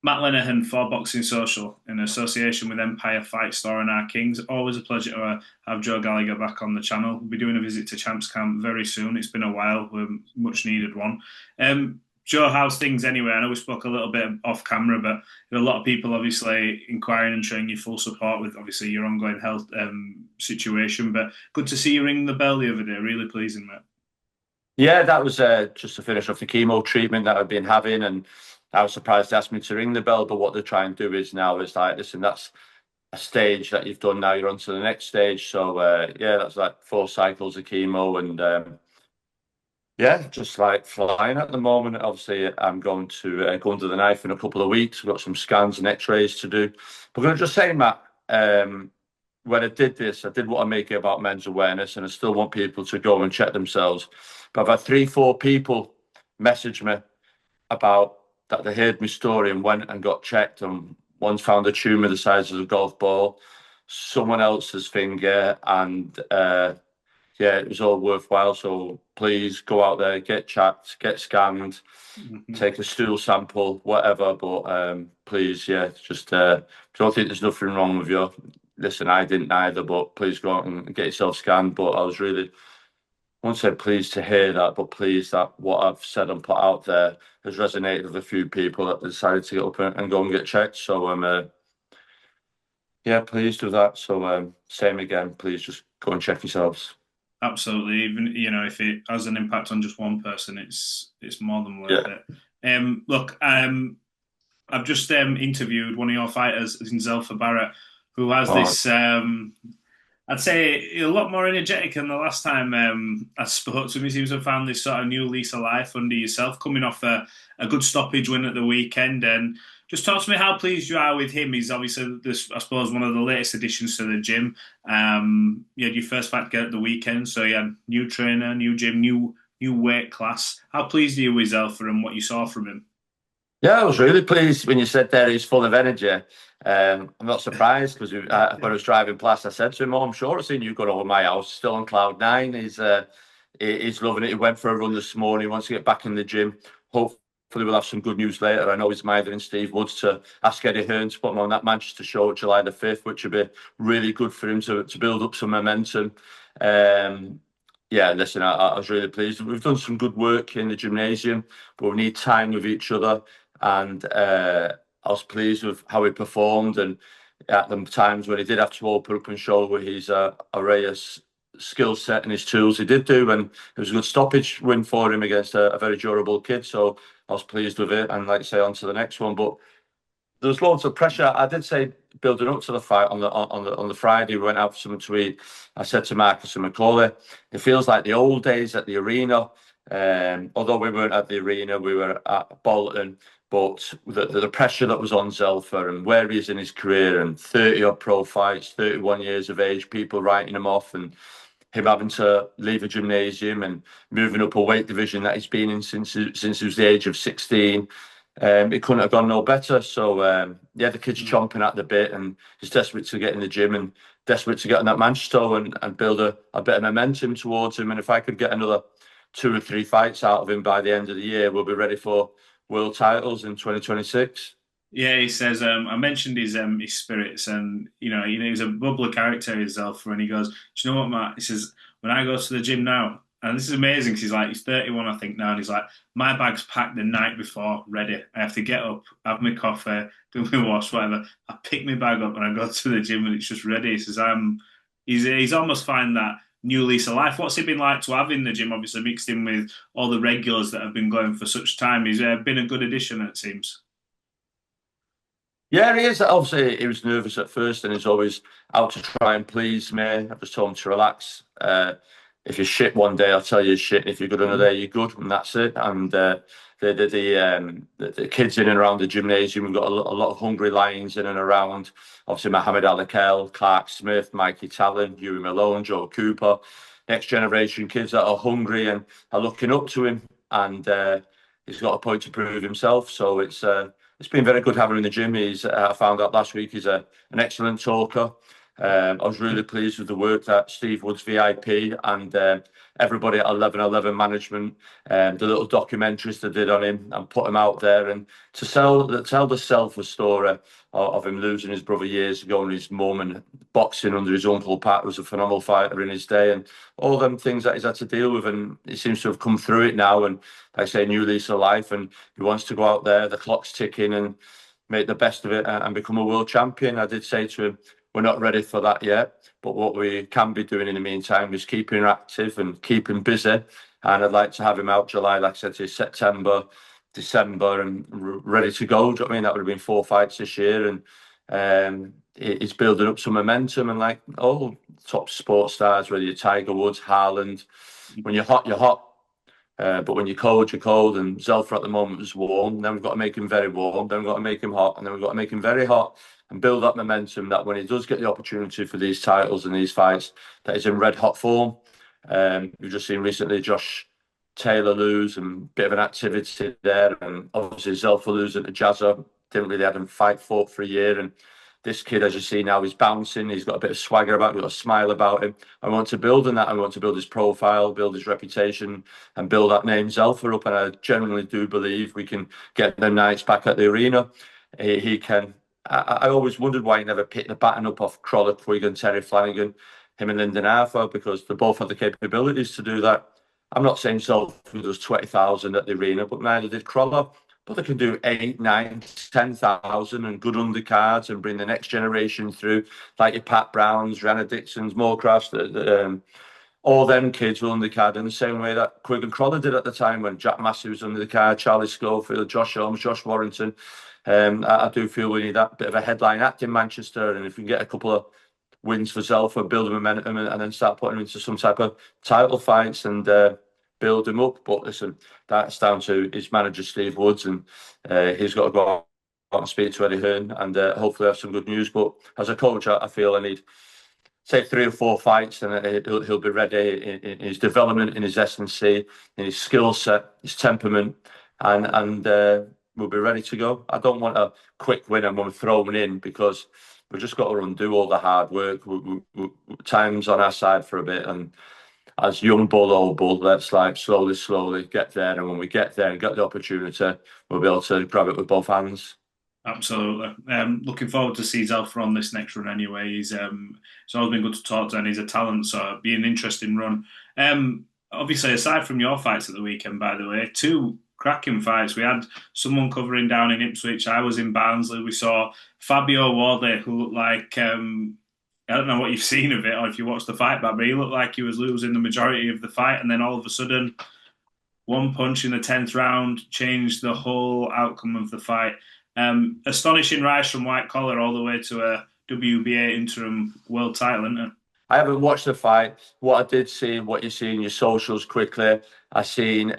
Matt Lenihan for Boxing Social in association with Empire Fight Store and Our Kings. Always a pleasure to have Joe Gallagher back on the channel. We'll be doing a visit to Champs Camp very soon. It's been a while. We're much needed one. Joe, how's things anyway? I know we spoke a little bit off camera, but there are a lot of people obviously inquiring and showing you full support with obviously your ongoing health situation. But good to see you ring the bell the other day. Really pleasing, mate. Yeah, that was just to finish off the chemo treatment that I've been having, and I was surprised they asked me to ring the bell. But what they're trying to do is now is like, listen, that's a stage that you've done. Now you're on to the next stage. So yeah, that's like 4 cycles of chemo, and yeah, just like flying at the moment. Obviously, I'm going to go under the knife in a couple of weeks. We've got some scans and X-rays to do. But I'm going to just say, Matt, when I did this, I did want to make it about men's awareness, and I still want people to go and check themselves. But I've had 3, 4 people message me about that they heard my story and went and got checked, and one's found a tumour the size of a golf ball, someone else's finger, and yeah, it was all worthwhile. So please go out there, get checked, get scanned, Mhm. take a stool sample, whatever. But please, yeah, just don't think there's nothing wrong with you. Listen, I didn't either, but please go out and get yourself scanned. But I was really, I won't say pleased to hear that, but pleased that what I've said and put out there has resonated with a few people that decided to get up and go and get checked. So I'm yeah, pleased with that. So same again, please just go and check yourselves. Absolutely. Even if it has an impact on just one person, it's more than worth Yeah. it. Look, I've just interviewed one of your fighters, in Zelfa Barrett, who has Oh, this. I'd say a lot more energetic than the last time I spoke to him. He seems to have found this sort of new lease of life under yourself, coming off a good stoppage win at the weekend. And just talk to me how pleased you are with him. He's obviously, this, I suppose, one of the latest additions to the gym. You had your first fight together at the weekend, so you had new trainer, new gym, new weight class. How pleased are you with Zelfa and what you saw from him? yeah, I was really pleased when you said there he's full of energy. I'm not surprised because when I was driving past, I said to him, "Oh, I'm sure I've seen you got over my house, still on cloud nine." He's loving it. He went for a run this morning. He wants to get back in the gym. Hopefully, we'll have some good news later. I know he's mithering Steve Woods to ask Eddie Hearn to put him on that Manchester show July the 5th, which would be really good for him to build up some momentum. Um, yeah, listen, I was really pleased. We've done some good work in the gymnasium, but we need time with each other. And I was pleased with how he performed, and at the times when he did have to open up and show his array of skill set and his tools, he did do, and it was a good stoppage win for him against a very durable kid. So I was pleased with it, and like I say, on to the next one. But there was loads of pressure. I did say building up to the fight on the Friday, we went out for something to eat. I said to Marcus and Macaulay, it feels like the old days at the arena. Although we weren't at the arena, we were at Bolton. But the pressure that was on Zelfa and where he is in his career, and 30 odd pro fights, 31 years of age, people writing him off, and him having to leave a gymnasium and moving up a weight division that he's been in since he was the age of 16. It couldn't have gone no better. So yeah, the kid's chomping at the bit, and he's desperate to get in the gym and desperate to get on that Manchester and build a bit of momentum towards him. And if I could get another 2 or 3 fights out of him by the end of the year, we'll be ready for world titles in 2026. Yeah, he says. I mentioned his spirits, and he's a bubbly character himself. And he goes, "Do you know what, Matt?" He says, "When I go to the gym now, and this is amazing because he's 31, I think now, and he's like, my bag's packed the night before, ready. I have to get up, have my coffee, do my wash, whatever. I pick my bag up and I go to the gym, and it's just ready." He says, He's almost find that new lease of life. What's it been like to have in the gym? Obviously mixed in with all the regulars that have been going for such time. He's been a good addition, it seems. Yeah, he is. Obviously, he was nervous at first, and he's always out to try and please me. I've just told him to relax. If you're shit one day, I'll tell you you're shit. And if you're good another day, you're good, and that's it. And the kids in and around the gymnasium, we've got a lot of hungry lions in and around. Obviously, Mohammed Ali Kell, Clark Smith, Mikey Talon, Huey Malone, Joe Cooper, next generation kids that are hungry and are looking up to him. And he's got a point to prove himself. So it's been very good having him in the gym. I found out last week he's an excellent talker. I was really pleased with the work that Steve Woods VIP and everybody at 1111 Management, the little documentaries they did on him and put him out there, and to tell the Zelfa story of him losing his brother years ago and his mum, and boxing under his uncle Pat, who was a phenomenal fighter in his day, and all them things that he's had to deal with, and he seems to have come through it now, and like I say, new lease of life, and he wants to go out there, the clock's ticking, and make the best of it and become a world champion. I did say to him, we're not ready for that yet, but what we can be doing in the meantime is keeping him active and keeping busy. And I'd like to have him out July, like I said, to September, December, and ready to go. Do you know what I mean? That would have been 4 fights this year, and it's building up some momentum. And like all top sports stars, whether you're Tiger Woods, Haaland, when you're hot, you're hot. But when you're cold, you're cold. And Zelfa at the moment is warm. Then we've got to make him very warm. Then we've got to make him hot. And then we've got to make him very hot and build that momentum that when he does get the opportunity for these titles and these fights, that he's in red hot form. We've just seen recently Josh Taylor lose and a bit of an activity there. And obviously Zelfa losing to Jazza. Didn't really have him fight for a year. And this kid, as you see now, he's bouncing. He's got a bit of swagger about him, got a smile about him. I want to build on that. I want to build his profile, build his reputation, and build that name Zelfa up. And I genuinely do believe we can get them nights back at the arena. He can. I always wondered why he never picked the baton up off Crawler, Quigan, Terry Flanagan, him and Lyndon Arthur, because they both have the capabilities to do that. I'm not saying Zelfa does 20,000 at the arena, but neither did Crawler. But they can do 8, 9, 10,000 and good undercards and bring the next generation through, like your Pat Browns, Rihanna Dixons, Moorcrafts, all them kids will undercard in the same way that Quigg and Crawler did at the time when Jack Massey was under the card, Charlie Schofield, Josh Holmes, Josh Warrington. I do feel we need that bit of a headline act in Manchester, and if we can get a couple of wins for Zelfa, build momentum, and then start putting him into some type of title fights and build him up. But listen, that's down to his manager, Steve Woods, and he's got to go out and speak to Eddie Hearn and hopefully have some good news. But as a coach, I feel I need, say, 3 or 4 fights, and he'll be ready in his development, in his S&C, in his skill set, his temperament, and we'll be ready to go. I don't want a quick win and we're thrown in, because we've just got to undo all the hard work. Time's on our side for a bit, and as young bull, old bull, let's like slowly get there. And when we get there and get the opportunity, we'll be able to grab it with both hands. Absolutely. Looking forward to see Zelfa on this next run anyway. It's always been good to talk to, and he's a talent, so it'll be an interesting run. Obviously, aside from your fights at the weekend, by the way, 2 cracking fights. We had someone covering down in Ipswich. I was in Barnsley. We saw Fabio Wardley, who looked like, I don't know what you've seen of it or if you watched the fight back, but he looked like he was losing the majority of the fight, and then all of a sudden, one punch in the 10th round changed the whole outcome of the fight. Astonishing rise from white collar all the way to a WBA interim world title, isn't it? I haven't watched the fight. What I did see, what you see in your socials quickly, I seen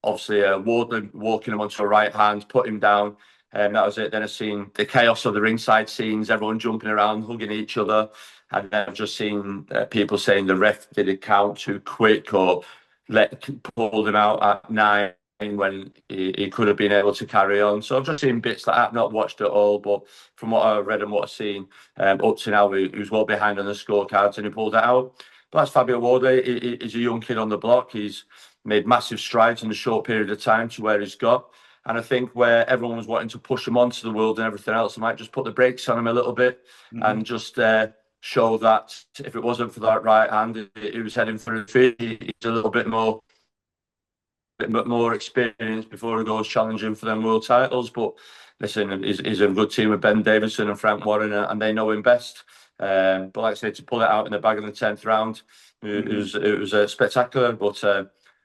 obviously Wardley walking him onto a right hand, put him down, and that was it. Then I seen the chaos of the ringside scenes, everyone jumping around, hugging each other, and then I've just seen people saying the ref did it count too quick or pulled him out at 9 when he could have been able to carry on. So I've just seen bits that I've not watched at all, but from what I read and what I've seen, up to now, he was well behind on the scorecards and he pulled it out. But that's Fabio Wardley. He's a young kid on the block. He's made massive strides in a short period of time to where he's got. And I think where everyone was wanting to push him onto the world and everything else, I might just put the brakes on him a little bit and just show that if it wasn't for that right hand, he was heading for a defeat. He's a little bit more experience before he goes challenging for them world titles. But listen, he's a good team with Ben Davison and Frank Warren, and they know him best. But like I said, to pull it out in the bag in the 10th round, it was spectacular. But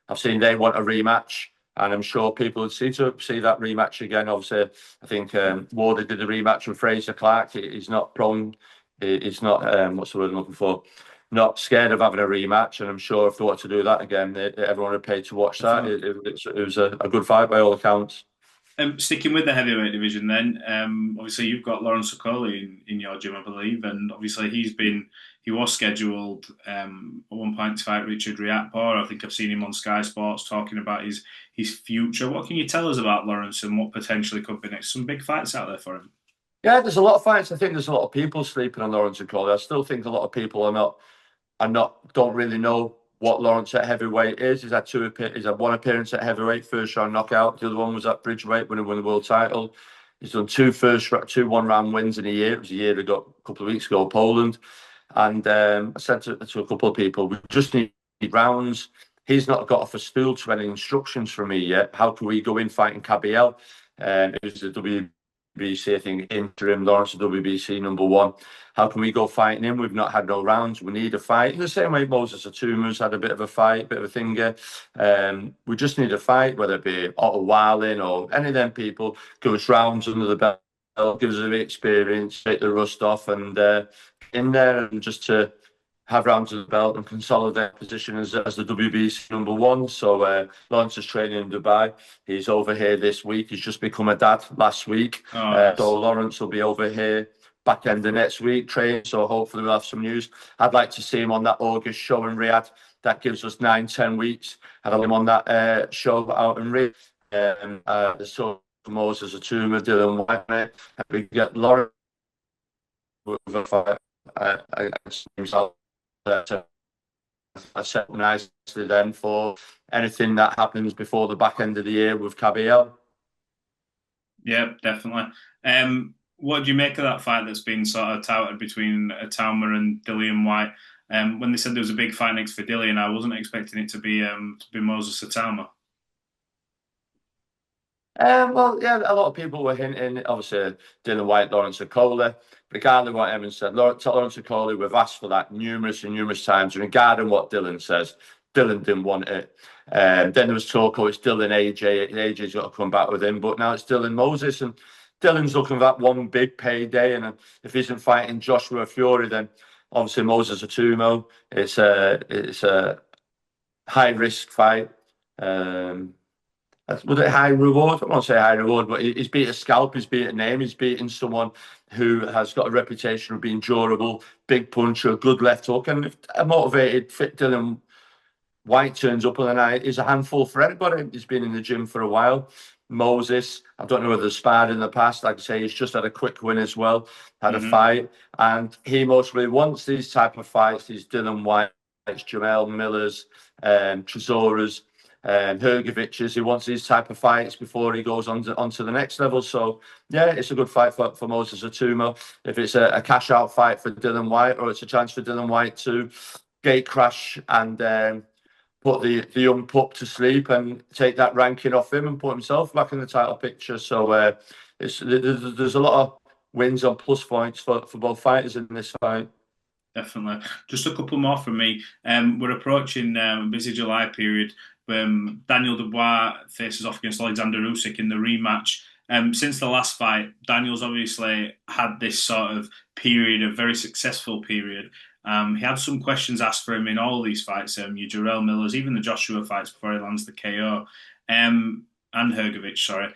I've seen they want a rematch, and I'm sure people would see that rematch again. Obviously, I think Warder did the rematch with Fraser Clark. He's not prone. He's not what's the word I'm looking for? Not scared of having a rematch, and I'm sure if they want to do that again, everyone would pay to watch that. It was a good fight by all accounts. Sticking with the heavyweight division, then obviously you've got Lawrence Okolie in your gym, I believe, and obviously he was scheduled at one point to fight Richard Riakporhe. I think I've seen him on Sky Sports talking about his future. What can you tell us about Lawrence and what potentially could be next? Some big fights out there for him. Yeah, there's a lot of fights. I think there's a lot of people sleeping on Lawrence Okolie. I still think a lot of people don't really know what Lawrence at heavyweight is. He's had one appearance at heavyweight, first round knockout. The other one was at bridgeweight when he won the world title. He's done two 1-round wins in a year. It was a year ago, a couple of weeks ago, Poland. And I said to a couple of people, we just need rounds. He's not got off a stool to any instructions from me yet. How can we go in fighting Cabiel? It was the WBC, I think, interim Lawrence, WBC #1. How can we go fighting him? We've not had no rounds. We need a fight. In the same way Moses Atuma's had a bit of a fight, bit of a thinger. We just need a fight, whether it be Otto Warling or any of them people, give us rounds under the belt, give us a bit of experience, take the rust off, and in there, and just to have rounds of the belt and consolidate position as the WBC #1. So Lawrence is training in Dubai. He's over here this week. He's just become a dad last week. Oh, nice. So Lawrence will be over here back end of next week training. So hopefully we'll have some news. I'd like to see him on that August show in Riyadh. That gives us 9-10 weeks. I'd have him on that show out in Riyadh. So Moses Atouma, Dillian Whyte, we get Lawrence with a fight against himself. I set nicely then for anything that happens before the back end of the year with Cabiel. Yeah, definitely. What do you make of that fight that's been sort of touted between Itauma and Dillian Whyte? When they said there was a big fight next for Dillian, I wasn't expecting it to be Moses Itauma. Well, yeah, a lot of people were hinting, obviously, Dillian Whyte, Lawrence Okolie. Regarding what Evan said, Lawrence Okolie, we've asked for that numerous and numerous times. Regarding what Dillian says, Dillian didn't want it. Then there was talk, it's Dillian AJ. AJ's got to come back with him, but now it's Dillian Moses, and Dillian's looking for that one big payday. And if he isn't fighting Joshua Fury, then obviously Moses Atumo. It's a high risk fight. Was it high reward? I won't say high reward, but he's beat a scalp, he's beat a name, he's beating someone who has got a reputation of being durable, big puncher, good left hook, and if a motivated, fit Dillian Whyte turns up on the night, is a handful for anybody. He's been in the gym for a while. Moses, I don't know whether they've sparred in the past. Like I say, he's just had a quick win as well, had a fight, and he mostly wants these type of fights, these Dillian Whytes, Jamel Millers, Trezoras, Hrgovic's. He wants these type of fights before he goes on to the next level. So yeah, it's a good fight for Moses Atumo. If it's a cash out fight for Dillian Whyte, or it's a chance for Dillian Whyte to gate crash and put the young pup to sleep and take that ranking off him and put himself back in the title picture. So there's a lot of wins on plus points for both fighters in this fight. Definitely. Just a couple more from me. We're approaching a busy July period. Daniel Dubois faces off against Oleksandr Usyk in the rematch. Since the last fight, Daniel's obviously had this sort of period, a very successful period. He had some questions asked for him in all these fights, your Jarrell Millers, even the Joshua fights before he lands the KO, and Hrgovic, sorry.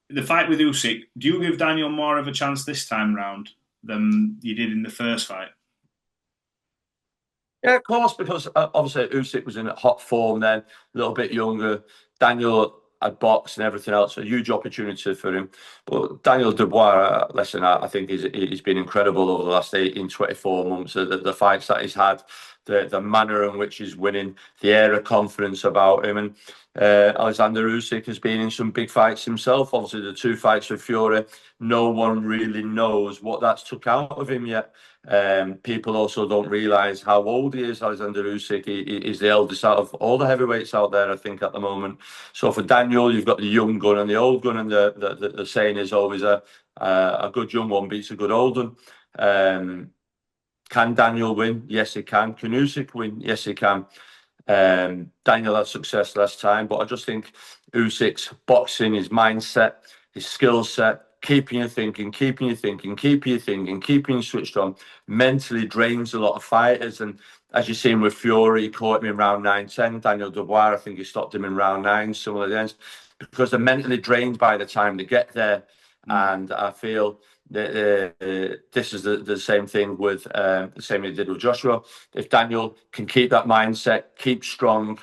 The fight with Usyk, do you give Daniel more of a chance this time round than you did in the first fight? Yeah, of course, because obviously Usyk was in hot form then, a little bit younger. Daniel had boxed and everything else, a huge opportunity for him. But Daniel Dubois, listen, I think he's been incredible over the last 18, 24 months. The fights that he's had, the manner in which he's winning, the air of confidence about him. And Oleksandr Usyk has been in some big fights himself. Obviously, the 2 fights with Fury, no one really knows what that's took out of him yet. People also don't realise how old he is. Oleksandr Usyk, he's the eldest out of all the heavyweights out there, I think, at the moment. So for Daniel, you've got the young gun and the old gun, and the saying is always a good young one beats a good old one. Can Daniel win? Yes, he can. Can Usyk win? Yes, he can. Daniel had success last time, but I just think Usyk's boxing, his mindset, his skill set, keeping you thinking, keeping you switched on, mentally drains a lot of fighters. And as you've seen with Fury, he caught him in round 9-10. Daniel Dubois, I think he stopped him in round 9, some of the ends, because they're mentally drained by the time they get there. And I feel that this is the same thing with the same he did with Joshua. If Daniel can keep that mindset, keep strong,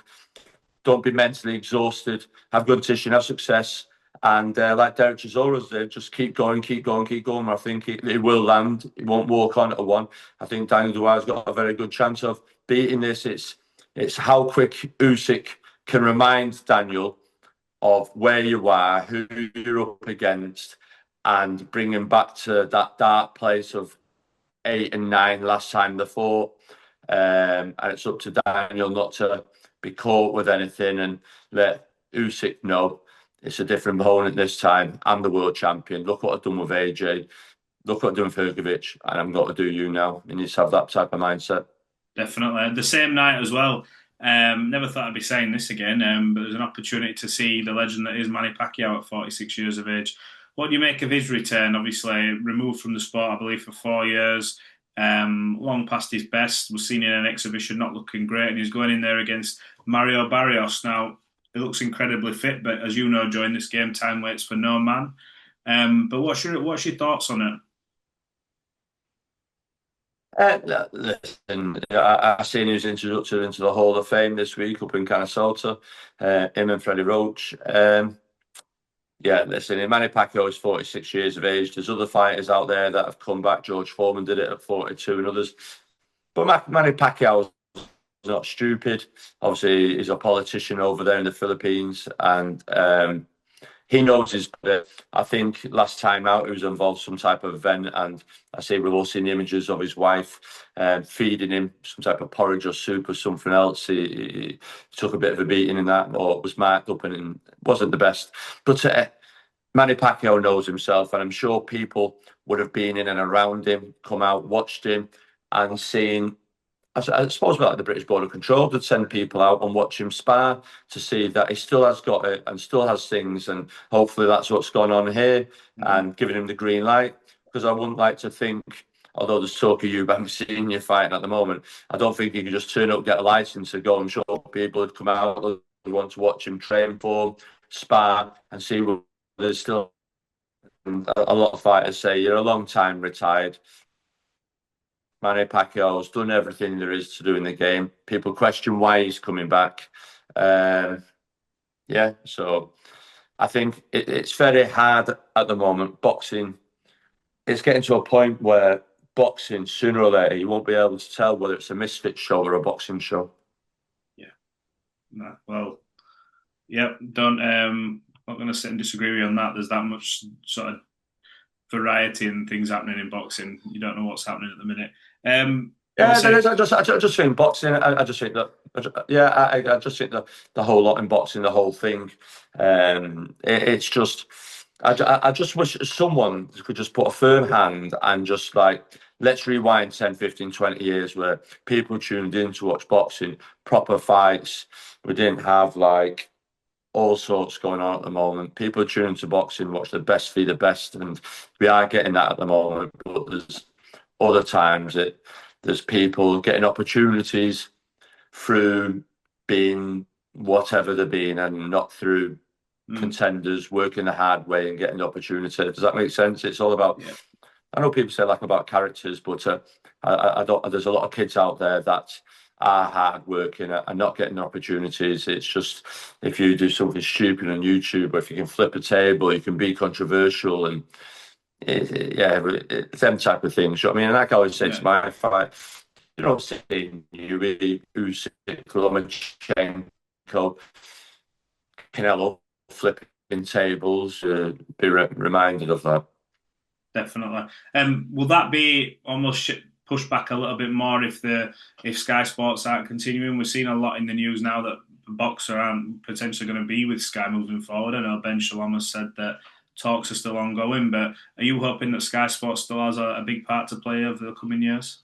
don't be mentally exhausted, have good tissue, have success, And like Derek Chisora's there, just keep going, keep going, keep going. I think it will land. It won't walk on to one. I think Daniel Dubois has got a very good chance of beating this. It's how quick Usyk can remind Daniel of where you are, who you're up against, and bring him back to that dark place of 8 and 9 last time they fought. And it's up to Daniel not to be caught with anything and let Usyk know it's a different opponent this time. I'm the world champion. Look what I've done with AJ. Look what I've done with Hrgovic, and I'm going to do you now. You need to have that type of mindset. Definitely. The same night as well. Never thought I'd be saying this again, but there's an opportunity to see the legend that is Manny Pacquiao at 46 years of age. What do you make of his return? Obviously, removed from the sport, I believe, for 4 years. Long past his best. Was seen in an exhibition not looking great, and he's going in there against Mario Barrios. Now, he looks incredibly fit, but as you know, during this game, time waits for no man. But what's your thoughts on it? Listen, I seen his introduction into the Hall of Fame this week up in Canastota, him and Freddie Roach. Yeah, listen, Manny Pacquiao is 46 years of age. There's other fighters out there that have come back. George Foreman did it at 42 and others. But Manny Pacquiao is not stupid. Obviously, he's a politician over there in the Philippines, and he knows his. I think last time out he was involved in some type of event, and I say we've all seen the images of his wife feeding him some type of porridge or soup or something else. He took a bit of a beating in that, or was marked up, and it wasn't the best. But Manny Pacquiao knows himself, and I'm sure people would have been in and around him, come out, watched him, and seen. I suppose like the British Border Control would send people out and watch him spar to see that he still has got it and still has things, and hopefully that's what's gone on here and giving him the green light. Because I wouldn't like to think, although there's talk of you seeing you fighting at the moment, I don't think you could just turn up, get a license, and go and show people would come out and want to watch him train for him, spar, and see what there's still. A lot of fighters say you're a long time retired. Manny Pacquiao's done everything there is to do in the game. People question why he's coming back. Yeah, so I think it's very hard at the moment. Boxing, it's getting to a point where boxing, sooner or later, you won't be able to tell whether it's a misfit show or a boxing show. Yeah. No, well, yeah, don't. Not going to sit and disagree with you on that. There's that much sort of variety and things happening in boxing. You don't know what's happening at the minute. Yeah, there is. I just think boxing. I just think that. Yeah, I just think the whole lot in boxing, the whole thing. It's just. I just wish someone could just put a firm hand and just like let's rewind 10, 15, 20 years where people tuned in to watch boxing, proper fights. We didn't have like all sorts going on at the moment. People are tuning to boxing, watch the best be the best, and we are getting that at the moment. But there's other times that there's people getting opportunities through being whatever they're being and not through contenders working the hard way and getting the opportunity. Does that make sense? It's all about. Yeah. I know people say like about characters, but I don't. There's a lot of kids out there that are hard working and not getting opportunities. It's just if you do something stupid on YouTube, or if you can flip a table, you can be controversial and it's them type of things. You know what I mean? And like I always say to my fight, you don't see you really Usyk, Lomachenko, Canelo flipping tables. Be reminded of that. Definitely. Will that be almost pushed back a little bit more if Sky Sports aren't continuing? We're seeing a lot in the news now that the boxer aren't potentially going to be with Sky moving forward. I know Ben Shalom has said that talks are still ongoing, but are you hoping that Sky Sports still has a big part to play over the coming years?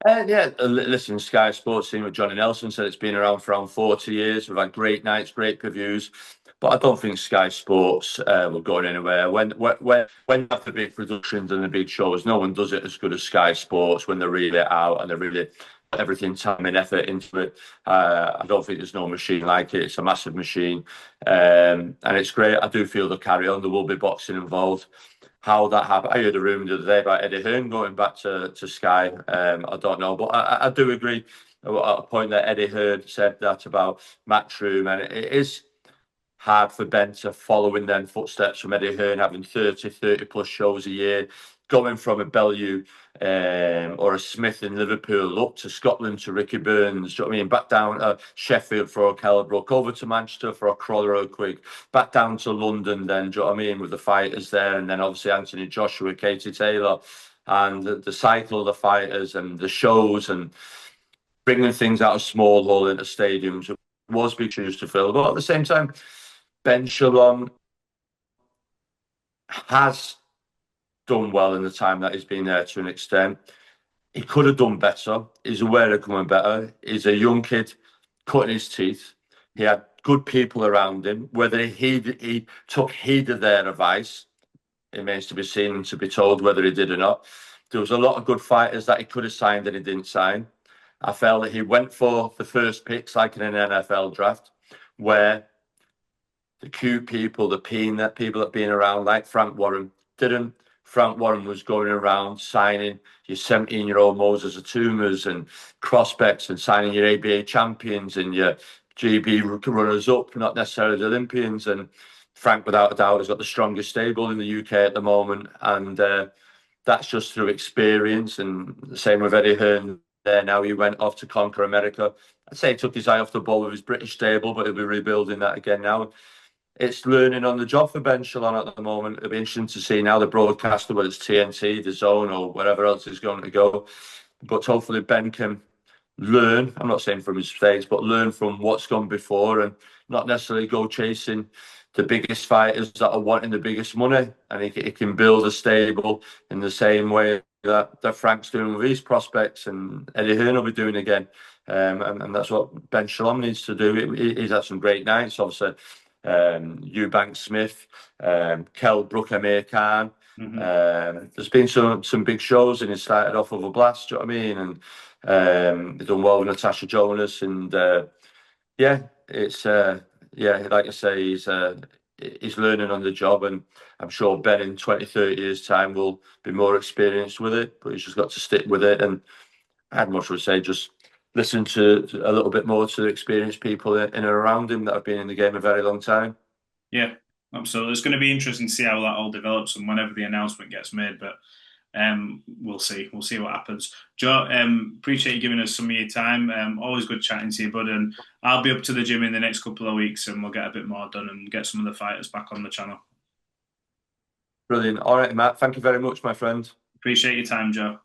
Yeah, listen, Sky Sports team with Johnny Nelson said it's been around for around 40 years. We've had great nights, great previews, but I don't think Sky Sports will go anywhere. When you have the big productions and the big shows, no one does it as good as Sky Sports when they're really out and they're really everything time and effort into it. I don't think there's no machine like it. It's a massive machine, and it's great. I do feel the carry on. There will be boxing involved. How that happened, I heard a rumour the other day about Eddie Hearn going back to Sky. I don't know, but I do agree. a point that Eddie Hearn said that about Matchroom, and it is hard for Ben to follow in their footsteps from Eddie Hearn, having 30 plus shows a year, going from a Bellew or a Smith in Liverpool up to Scotland to Ricky Burns, do you know what I mean? Back down to Sheffield for a Kellerbrook, over to Manchester for a Crawler O'Quig, back down to London then, do you know what I mean, with the fighters there, and then obviously Anthony Joshua, Katie Taylor, and the cycle of the fighters and the shows and bringing things out of small hall into stadiums was big shoes to fill. But at the same time, Ben Shalom has done well in the time that he's been there to an extent. He could have done better. He's aware of coming better. He's a young kid cutting his teeth. He had good people around him. Whether he took heed of their advice, it remains to be seen and to be told whether he did or not. There was a lot of good fighters that he could have signed and he didn't sign. I felt that he went for the first picks like in an NFL draft, where the cute people, the peanut people that been around, like Frank Warren, didn't. Frank Warren was going around signing your 17-year-old Moses Atumas and prospects and signing your ABA champions and your GB runners-up, not necessarily the Olympians. And Frank, without a doubt, has got the strongest stable in the UK at the moment. And that's just through experience. And the same with Eddie Hearn there now. He went off to conquer America. I'd say he took his eye off the ball with his British stable, but he'll be rebuilding that again now. It's learning on the job for Ben Shalom at the moment. It'll be interesting to see now the broadcaster, whether it's TNT, the Zone, or wherever else is going to go. But hopefully Ben can learn, I'm not saying from his mistakes, but learn from what's gone before and not necessarily go chasing the biggest fighters that are wanting the biggest money. And he can build a stable in the same way that Frank's doing with his prospects and Eddie Hearn will be doing again. And that's what Ben Shalom needs to do. He's had some great nights, obviously. Eubank Smith, Kell Brook, Amir Khan. There's been some big shows and he started off with a blast, do you know what I mean? And he's done well with Natasha Jonas and it's like I say, he's learning on the job, and I'm sure Ben in 20-30 years time will be more experienced with it, but he's just got to stick with it. And I'd much would say just listen to a little bit more to experienced people in and around him that have been in the game a very long time. Yeah, absolutely. It's going to be interesting to see how that all develops and whenever the announcement gets made. But we'll see. We'll see what happens. Joe, appreciate you giving us some of your time. Always good chatting to you, bud. And I'll be up to the gym in the next couple of weeks, and we'll get a bit more done and get some of the fighters back on the channel. Brilliant. All right, Matt. Thank you very much, my friend. Appreciate your time, Joe.